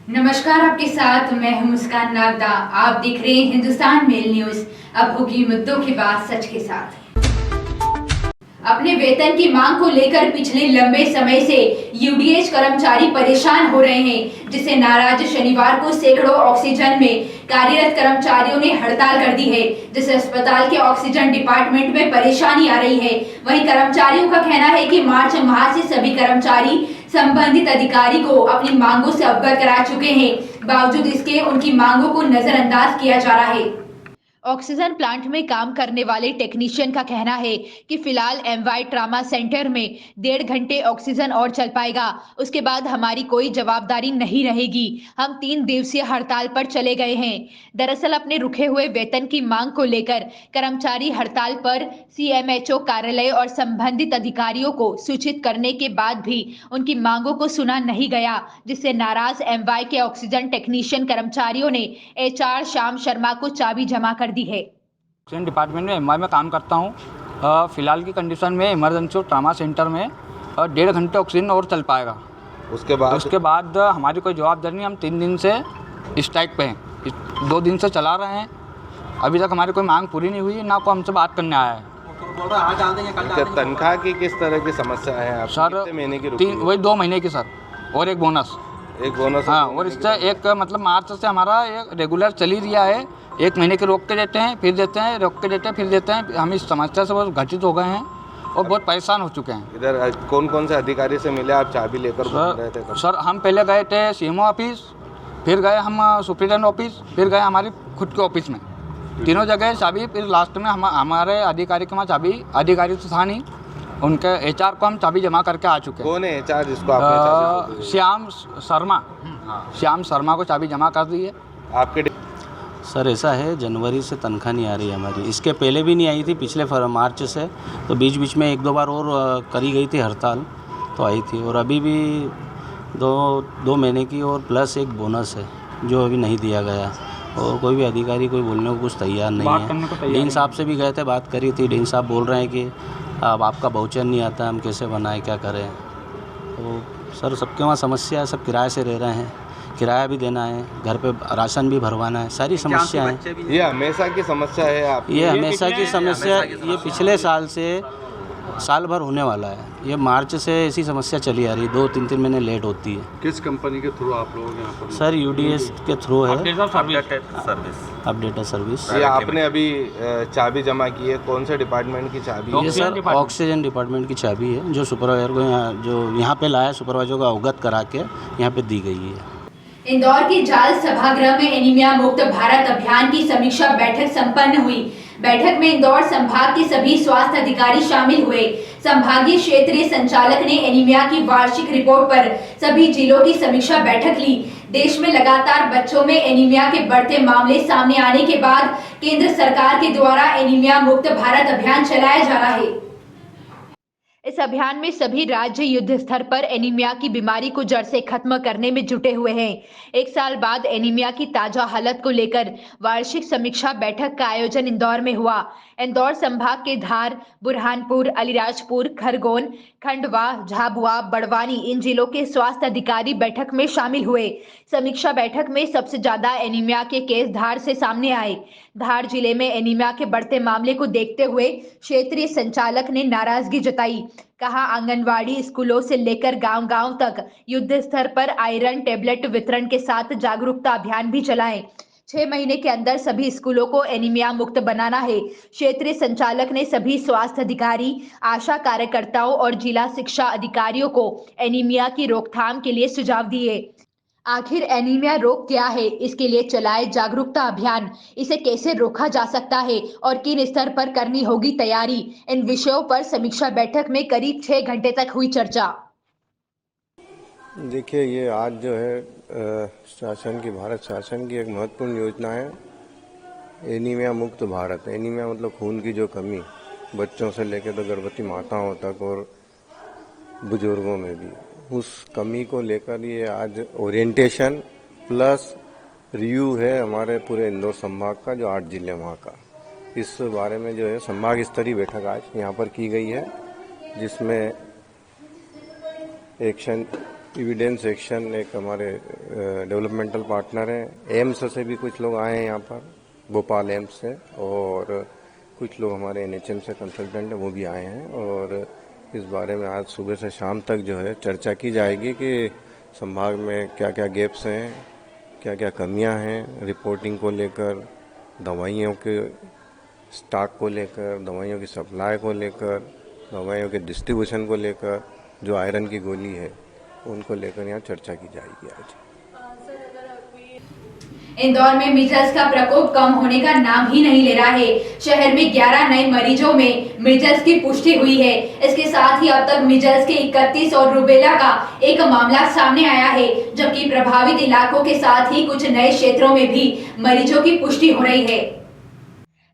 नमस्कार, आपके साथ मैं हूं मुस्कान नागदा। आप देख रहे हैं हिंदुस्तान मेल न्यूज। अब होगी मुद्दों की बात सच के साथ। अपने वेतन की मांग को लेकर पिछले लंबे समय से यूडीएच कर्मचारी परेशान हो रहे हैं, जिससे नाराज शनिवार को सैकड़ों ऑक्सीजन में कार्यरत कर्मचारियों ने हड़ताल कर दी है, जिससे अस्पताल के ऑक्सीजन डिपार्टमेंट में परेशानी आ रही है। वहीं कर्मचारियों का कहना है कि मार्च माह से सभी कर्मचारी संबंधित अधिकारी को अपनी मांगों से अवगत करा चुके हैं, बावजूद इसके उनकी मांगों को नजरअंदाज किया जा रहा है। ऑक्सीजन प्लांट में काम करने वाले टेक्नीशियन का कहना है कि फिलहाल एमवाई ट्रामा सेंटर में 1.5 घंटे ऑक्सीजन और चल पाएगा, उसके बाद हमारी कोई जवाबदारी नहीं रहेगी। हम 3 दिवसीय हड़ताल पर चले गए हैं। दरअसल अपने रुके हुए वेतन की मांग को लेकर कर्मचारी हड़ताल पर सीएमएचओ कार्यालय और संबंधित अधिकारियों को सूचित करने के बाद भी उनकी मांगों को सुना नहीं गया, जिससे नाराज एमवाई के ऑक्सीजन टेक्नीशियन कर्मचारियों ने एचआर श्याम शर्मा को चाबी जमा कर दी है। ऑक्सीजन डिपार्टमेंट में एमवाई में काम करता हूँ। फिलहाल की कंडीशन में इमरजेंसी ट्रामा सेंटर में 1.5 घंटे ऑक्सीजन और चल पाएगा। उसके बाद हमारी कोई जवाबदारी नहीं। हम 3 दिन से स्ट्राइक पे हैं, 2 दिन से चला रहे हैं। अभी तक हमारी कोई मांग पूरी नहीं हुई, ना कोई हमसे बात करने आया है। तनख्वाह की किस तरह की समस्या है आप? सर महीने की वही 2 महीने की सर, और एक बोनस। हाँ, और इससे एक मतलब मार्च से हमारा एक रेगुलर चल ही रहा है। 1 महीने के रोक के देते हैं, फिर देते हैं, रोक के देते हैं, फिर देते हैं। हम इस समस्या से बहुत घटित हो गए हैं और बहुत परेशान हो चुके हैं। इधर कौन कौन से अधिकारी से मिले आप चाबी लेकर रहे थे? सर हम पहले गए थे सीएमओ ऑफिस, फिर गए हम सुप्रीटेंडेंट ऑफिस, फिर गए हमारी खुद के ऑफिस में। तीनों जगह चाबी, फिर लास्ट में हमारे अधिकारी के वहाँ चाबी, अधिकारी तो था नहीं, उनके एचआर को हम चाबी जमा करके आ चुके हैं। कौन है एचआर जिसको आपने श्याम शर्मा को चाबी जमा कर दी है। आपके सर ऐसा है, जनवरी से तनख्वाह नहीं आ रही है हमारी। इसके पहले भी नहीं आई थी, पिछले मार्च से। तो बीच बीच में 1-2 बार और करी गई थी हड़ताल, तो आई थी। और अभी भी 2 महीने की और प्लस एक बोनस है जो अभी नहीं दिया गया। और कोई भी अधिकारी कोई बोलने को कुछ तैयार नहीं है। डीन साहब से भी गए थे, बात करी थी। डीन साहब बोल रहे हैं कि अब आपका वाउचर नहीं आता, हम कैसे बनाएं, क्या करें। तो सर सबके वहाँ समस्या है, सब किराए से रह रहे हैं, किराया भी देना है, घर पे राशन भी भरवाना है, सारी समस्या है। ये हमेशा की समस्या है आप? ये हमेशा की समस्या, ये पिछले साल से साल भर होने वाला है। ये मार्च से ऐसी समस्या चली आ रही है, 2-3 महीने लेट होती है। किस कंपनी के थ्रू आप लोग यहाँ पर? सर यूडीएस के थ्रू है, अपडेटेड सर्विस। ये आपने अभी चाबी जमा की है, कौन से डिपार्टमेंट की चाबी? ये सर ऑक्सीजन डिपार्टमेंट की चाबी है, जो सुपरवाइजर को जो यहाँ पे लाया, सुपरवाइजर को अवगत करा के यहाँ पे दी गई है। इंदौर के जाल सभागृह में एनीमिया मुक्त भारत अभियान की समीक्षा बैठक संपन्न हुई। बैठक में इंदौर संभाग के सभी स्वास्थ्य अधिकारी शामिल हुए। संभागीय क्षेत्रीय संचालक ने एनीमिया की वार्षिक रिपोर्ट पर सभी जिलों की समीक्षा बैठक ली। देश में लगातार बच्चों में एनीमिया के बढ़ते मामले सामने आने के बाद केंद्र सरकार के द्वारा एनीमिया मुक्त भारत अभियान चलाया जा रहा है। इस अभियान में सभी राज्य युद्ध स्तर पर एनीमिया की बीमारी को जड़ से खत्म करने में जुटे हुए हैं। 1 साल बाद एनीमिया की ताजा हालत को लेकर वार्षिक समीक्षा बैठक का आयोजन इंदौर में हुआ। इंदौर संभाग के धार, बुरहानपुर, अलीराजपुर, खरगोन, खंडवा, झाबुआ, बड़वानी इन जिलों के स्वास्थ्य अधिकारी बैठक में शामिल हुए। समीक्षा बैठक में सबसे ज्यादा एनीमिया के केस धार से सामने आए। धार जिले में एनीमिया के बढ़ते मामले को देखते हुए क्षेत्रीय संचालक ने नाराजगी जताई। कहा, आंगनवाड़ी, स्कूलों से लेकर गांव-गांव तक युद्ध स्तर पर आयरन टेबलेट वितरण के साथ जागरूकता अभियान भी चलाएं। 6 महीने के अंदर सभी स्कूलों को एनीमिया मुक्त बनाना है। क्षेत्रीय संचालक ने सभी स्वास्थ्य अधिकारी, आशा कार्यकर्ताओं और जिला शिक्षा अधिकारियों को एनीमिया की रोकथाम के लिए सुझाव दिए। आखिर एनीमिया रोग क्या है, इसके लिए चलाए जागरूकता अभियान, इसे कैसे रोका जा सकता है और किन स्तर पर करनी होगी तैयारी, इन विषयों पर समीक्षा बैठक में करीब 6 घंटे तक हुई चर्चा। देखिए, ये आज जो है भारत शासन की एक महत्वपूर्ण योजना है, एनीमिया मुक्त भारत। एनीमिया मतलब खून की जो कमी, बच्चों से लेकर तो गर्भवती माताओं तक और बुजुर्गों में भी, उस कमी को लेकर ये आज ओरिएंटेशन प्लस रिव्यू है हमारे पूरे इंदौर संभाग का, जो 8 जिले वहाँ का। इस बारे में जो है संभाग स्तरीय बैठक आज यहाँ पर की गई है, जिसमें एक्शन एविडेंस एक्शन एक हमारे डेवलपमेंटल पार्टनर हैं। एम्स से भी कुछ लोग आए हैं यहाँ पर, भोपाल एम्स से, और कुछ लोग हमारे NHM से कंसल्टेंट हैं, वो भी आए हैं। और इस बारे में आज सुबह से शाम तक जो है चर्चा की जाएगी कि संभाग में क्या क्या गैप्स हैं, क्या क्या कमियां हैं, रिपोर्टिंग को लेकर, दवाइयों के स्टॉक को लेकर, दवाइयों की सप्लाई को लेकर, दवाइयों के डिस्ट्रीब्यूशन को लेकर, जो आयरन की गोली है उनको लेकर यहाँ चर्चा की जाएगी आज। इंदौर में मीजल्स का प्रकोप कम होने का नाम ही नहीं ले रहा है। शहर में 11 नए मरीजों में मीजल्स की पुष्टि हुई है। इसके साथ ही अब तक मीजल्स के 31 और रूबेला का एक मामला सामने आया है, जबकि प्रभावित इलाकों के साथ ही कुछ नए क्षेत्रों में भी मरीजों की पुष्टि हो रही है।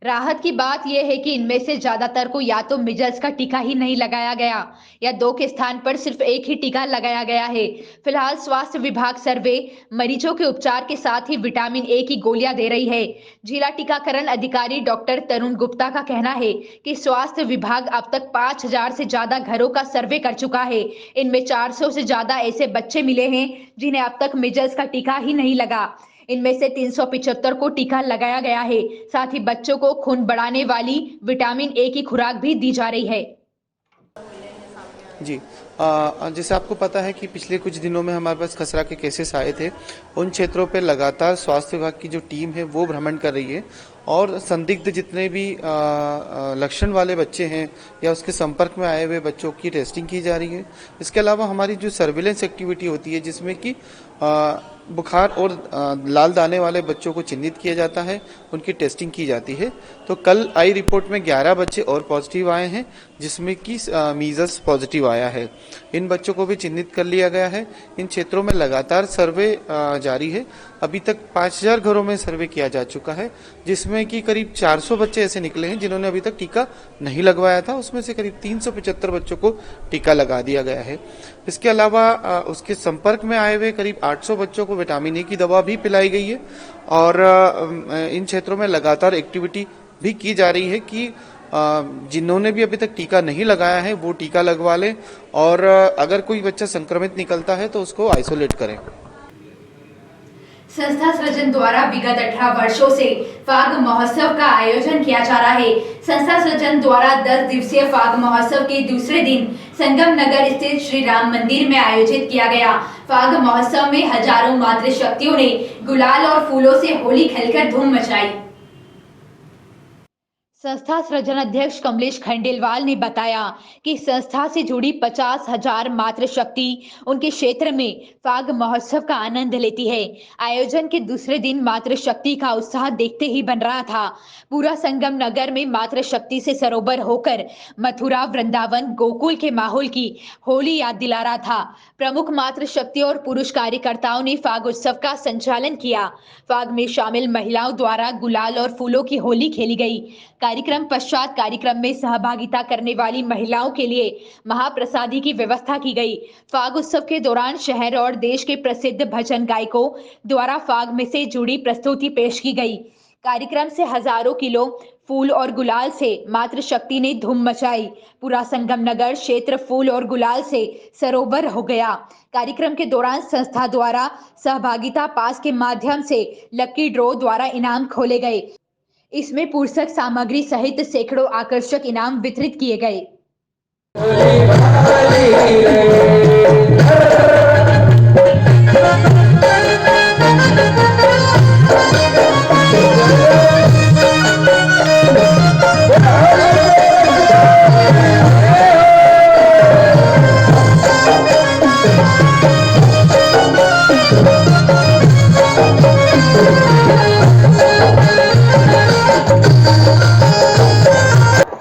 राहत की बात यह है कि इनमें से ज्यादातर को या तो मिजल्स का टीका ही नहीं लगाया गया या 2 के स्थान पर सिर्फ एक ही टीका लगाया गया है। फिलहाल स्वास्थ्य विभाग सर्वे मरीजों के उपचार के साथ ही विटामिन ए की गोलियां दे रही है। जिला टीकाकरण अधिकारी डॉक्टर तरुण गुप्ता का कहना है कि स्वास्थ्य विभाग अब तक 5000 से ज्यादा घरों का सर्वे कर चुका है। इनमें 400 से ज्यादा ऐसे बच्चे मिले हैं जिन्हें अब तक मिजल्स का टीका ही नहीं लगा। इनमें से 375 को टीका लगाया गया है। साथ ही बच्चों को खून बढ़ाने वाली विटामिन ए की खुराक भी दी जा रही है। जी, जैसे आपको पता है कि पिछले कुछ दिनों में हमारे पास खसरा के केसेस आए थे। उन क्षेत्रों पर लगातार स्वास्थ्य विभाग की जो टीम है वो भ्रमण कर रही है और संदिग्ध जितने भी लक्षण वाले बच्चे हैं या उसके संपर्क में आए हुए बच्चों की टेस्टिंग की जा रही है। इसके अलावा हमारी जो सर्विलेंस एक्टिविटी होती है जिसमें कि बुखार और लाल दाने वाले बच्चों को चिन्हित किया जाता है, उनकी टेस्टिंग की जाती है। तो कल आई रिपोर्ट में 11 बच्चे और पॉजिटिव आए हैं, जिसमें कि मीजल्स पॉजिटिव आया है। इन बच्चों को भी चिन्हित कर लिया गया है। इन क्षेत्रों में लगातार सर्वे जारी है। अभी तक 5000 घरों में सर्वे किया जा चुका है, जिसमें कि करीब 400 बच्चे ऐसे निकले हैं जिन्होंने अभी तक टीका नहीं लगवाया था। उसमें से करीब 375 बच्चों को टीका लगा दिया गया है। इसके अलावा उसके संपर्क में आए हुए करीब 800 बच्चों को विटामिन ए की दवा भी पिलाई गई है और इन क्षेत्रों में लगातार एक्टिविटी भी की जा रही है कि जिन्होंने भी अभी तक टीका नहीं लगाया है वो टीका लगवा लें और अगर कोई बच्चा संक्रमित निकलता है तो उसको आइसोलेट करें। संस्था सृजन द्वारा विगत 18 वर्षों से फाग महोत्सव का आयोजन किया जा रहा है। संस्था सृजन द्वारा 10 दिवसीय फाग महोत्सव के दूसरे दिन संगम नगर स्थित श्री राम मंदिर में आयोजित किया गया। फाग महोत्सव में हजारों मातृशक्तियों ने गुलाल और फूलों से होली खेलकर धूम मचाई। संस्था सृजन अध्यक्ष कमलेश खंडेलवाल ने बताया कि संस्था से जुड़ी 50,000 मातृशक्ति उनके क्षेत्र में फाग महोत्सव का आनंद लेती है। आयोजन के दूसरे दिन मातृशक्ति का उत्साह देखते ही बन रहा था। पूरा संगम नगर में मातृशक्ति से सरोवर होकर मथुरा, वृंदावन, गोकुल के माहौल की होली याद दिला रहा था। प्रमुख मातृशक्ति और पुरुष कार्यकर्ताओं ने फाग उत्सव का संचालन किया। फाग में शामिल महिलाओं द्वारा गुलाल और फूलों की होली खेली गई। कार्यक्रम पश्चात कार्यक्रम में सहभागिता करने वाली महिलाओं के लिए महाप्रसादी की व्यवस्था की गई। फाग उत्सव के दौरान शहर और देश के प्रसिद्ध भजन गायकों द्वारा फाग में से जुड़ी प्रस्तुति पेश की गई। कार्यक्रम से हजारों किलो फूल और गुलाल से मातृशक्ति ने धूम मचाई। पूरा संगम नगर क्षेत्र फूल और गुलाल से सरोवर हो गया। कार्यक्रम के दौरान संस्था द्वारा सहभागिता पास के माध्यम से लकी ड्रॉ द्वारा इनाम खोले गए। इसमें पुस्तक सामग्री सहित सैकड़ों आकर्षक इनाम वितरित किए गए।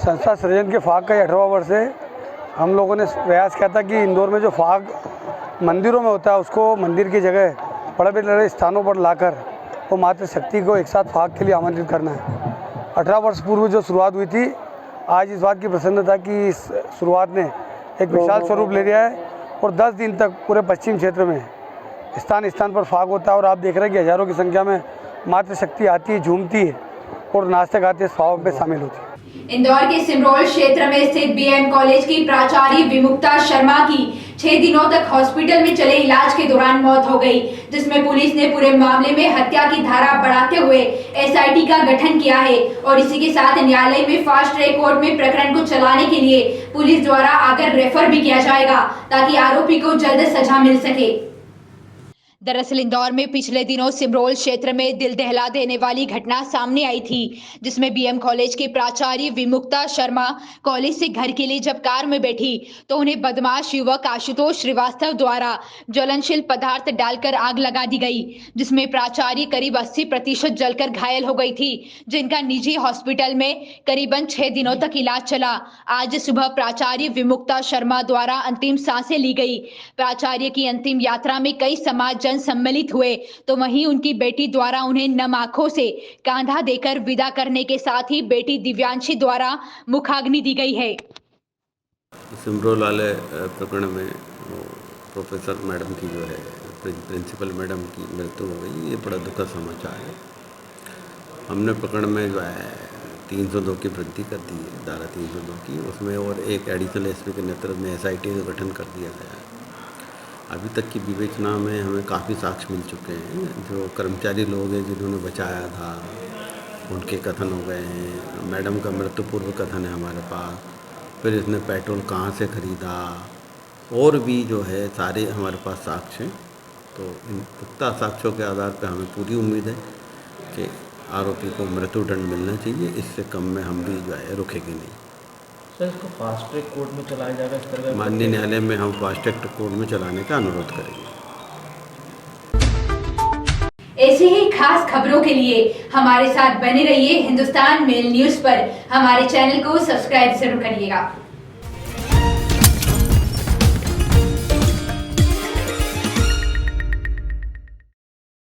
संस्था सृजन के फाग का 18वां वर्ष है। हम लोगों ने प्रयास किया था कि इंदौर में जो फाग मंदिरों में होता है उसको मंदिर की जगह बड़े बड़े स्थानों पर लाकर वो मातृशक्ति को एक साथ फाग के लिए आमंत्रित करना है। 18 वर्ष पूर्व जो शुरुआत हुई थी, आज इस बात की प्रसन्नता कि इस शुरुआत ने एक विशाल स्वरूप ले लिया है और 10 दिन तक पूरे पश्चिम क्षेत्र में स्थान स्थान पर फाग होता है और आप देख रहे हैं कि हजारों की संख्या में मातृशक्ति आती है, झूमती है और नाचते गाते इस फाग में शामिल होती है। इंदौर के सिमरोल क्षेत्र में स्थित बीएम कॉलेज की प्राचार्य विमुक्ता शर्मा की 6 दिनों तक हॉस्पिटल में चले इलाज के दौरान मौत हो गई, जिसमें पुलिस ने पूरे मामले में हत्या की धारा बढ़ाते हुए एसआईटी का गठन किया है और इसी के साथ न्यायालय में फास्ट ट्रैक कोर्ट में प्रकरण को चलाने के लिए पुलिस द्वारा आकर रेफर भी किया जाएगा ताकि आरोपी को जल्द सजा मिल सके। दरअसल इंदौर में पिछले दिनों सिमरोल क्षेत्र में दिल दहला देने वाली घटना सामने आई थी, जिसमें बीएम कॉलेज के प्राचार्य विमुक्ता शर्मा कॉलेज से घर के लिए जब कार में बैठी तो उन्हें बदमाश युवक आशुतोष श्रीवास्तव द्वारा ज्वलनशील पदार्थ डालकर आग लगा दी गई, जिसमें प्राचार्य करीब 80% जलकर घायल हो गई थी, जिनका निजी हॉस्पिटल में करीबन 6 दिनों तक इलाज चला। आज सुबह प्राचार्य विमुक्ता शर्मा द्वारा अंतिम सांसें ली गई। प्राचार्य की अंतिम यात्रा में कई समाज सम्मिलित हुए तो वहीं उनकी बेटी द्वारा उन्हें नम आंखों से कांधा देकर विदा करने के साथ ही बेटी दिव्यांशी द्वारा मुखाग्नि दी गई है। सिमरोल वाले प्रकरण में प्रोफेसर मैडम की जो है प्रिंसिपल मैडम की मृत्यु हो गई, ये बड़ा दुखद समाचार है। हमने प्रकरण में जो है 302 की वृद्धि कर दी है, धारा 302 की, उसमें और एक एडिशनल एसपी के नेतृत्व में एसआईटी का गठन कर दिया गया है। अभी तक की विवेचना में हमें काफ़ी साक्ष्य मिल चुके हैं। जो कर्मचारी लोग हैं जिन्होंने बचाया था उनके कथन हो गए हैं, मैडम का मृत्यु पूर्व कथन है हमारे पास, फिर इसने पेट्रोल कहाँ से ख़रीदा, और भी जो है सारे हमारे पास साक्ष्य हैं। तो इन पुख्ता साक्ष्यों के आधार पर हमें पूरी उम्मीद है कि आरोपी को मृत्युदंड मिलना चाहिए, इससे कम में हम भी जो है रुकेंगे नहीं। सर, इसको फास्ट ट्रैक कोर्ट में चलाया जाएगा इस तरह का? माननीय न्यायालय में हम फास्ट ट्रैक कोर्ट में चलाने का अनुरोध करेंगे। ऐसी ही खास खबरों के लिए हमारे साथ बने रहिए। हिंदुस्तान मेल न्यूज पर हमारे चैनल को सब्सक्राइब जरूर करिएगा।